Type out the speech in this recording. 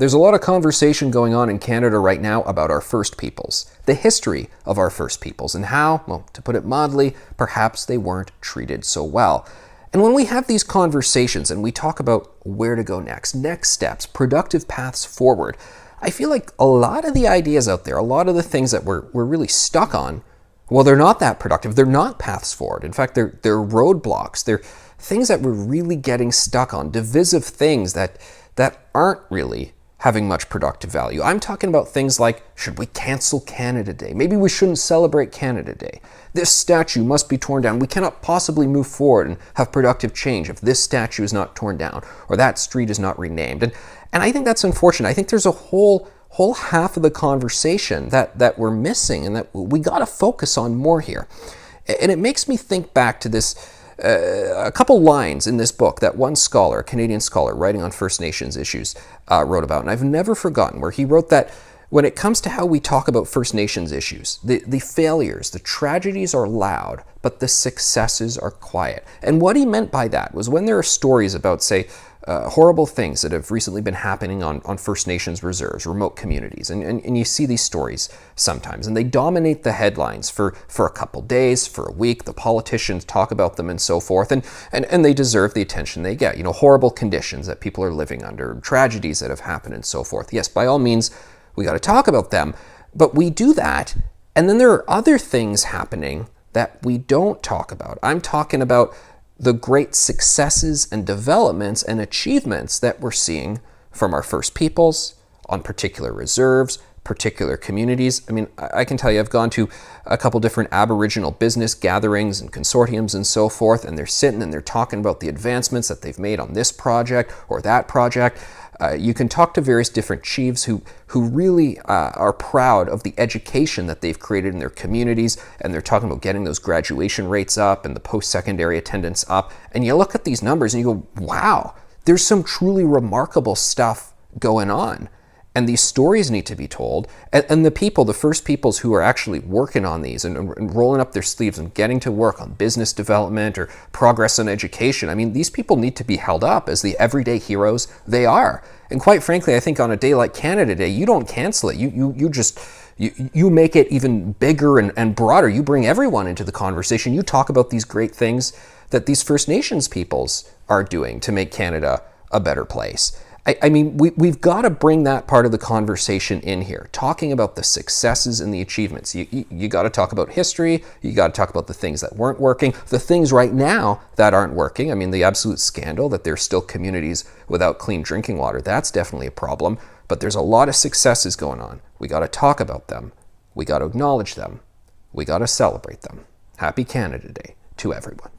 There's a lot of conversation going on in Canada right now about our First Peoples, the history of our First Peoples, and how, well, to put it mildly, perhaps they weren't treated so well. And when we have these conversations and we talk about where to go next steps, productive paths forward, I feel like a lot of the ideas out there, a lot of the things that we're really stuck on, well, they're not that productive. They're not paths forward. In fact, they're roadblocks. They're things that we're really getting stuck on, divisive things that aren't really having much productive value. I'm talking about things like, should we cancel Canada Day? Maybe we shouldn't celebrate Canada Day. This statue must be torn down. We cannot possibly move forward and have productive change if this statue is not torn down or that street is not renamed. And I think that's unfortunate. I think there's a whole half of the conversation that we're missing and that we got to focus on more here. And it makes me think back to this a couple lines in this book that one scholar, a Canadian scholar writing on First Nations issues, wrote about. And I've never forgotten where he wrote that when it comes to how we talk about First Nations issues, the failures, the tragedies are loud, but the successes are quiet. And what he meant by that was when there are stories about, say, horrible things that have recently been happening on First Nations reserves, remote communities. And you see these stories sometimes, and they dominate the headlines for a couple days, for a week. The politicians talk about them and so forth, and they deserve the attention they get. You know, horrible conditions that people are living under, tragedies that have happened and so forth. Yes, by all means, we got to talk about them, but we do that, and then there are other things happening that we don't talk about. I'm talking about the great successes and developments and achievements that we're seeing from our First Peoples on particular reserves, particular communities. I mean, I can tell you, I've gone to a couple different Aboriginal business gatherings and consortiums and so forth, and they're sitting and they're talking about the advancements that they've made on this project or that project. You can talk to various different chiefs who really are proud of the education that they've created in their communities, and they're talking about getting those graduation rates up and the post-secondary attendance up. And you look at these numbers and you go, wow, there's some truly remarkable stuff going on. And these stories need to be told. And the people, the First Peoples who are actually working on these and rolling up their sleeves and getting to work on business development or progress in education, I mean, these people need to be held up as the everyday heroes they are. And quite frankly, I think on a day like Canada Day, you don't cancel it. You make it even bigger and broader. You bring everyone into the conversation. You talk about these great things that these First Nations peoples are doing to make Canada a better place. I mean, we've got to bring that part of the conversation in here, talking about the successes and the achievements. You got to talk about history. You got to talk about the things that weren't working, the things right now that aren't working. I mean, the absolute scandal that there's still communities without clean drinking water. That's definitely a problem. But there's a lot of successes going on. We got to talk about them. We got to acknowledge them. We got to celebrate them. Happy Canada Day to everyone.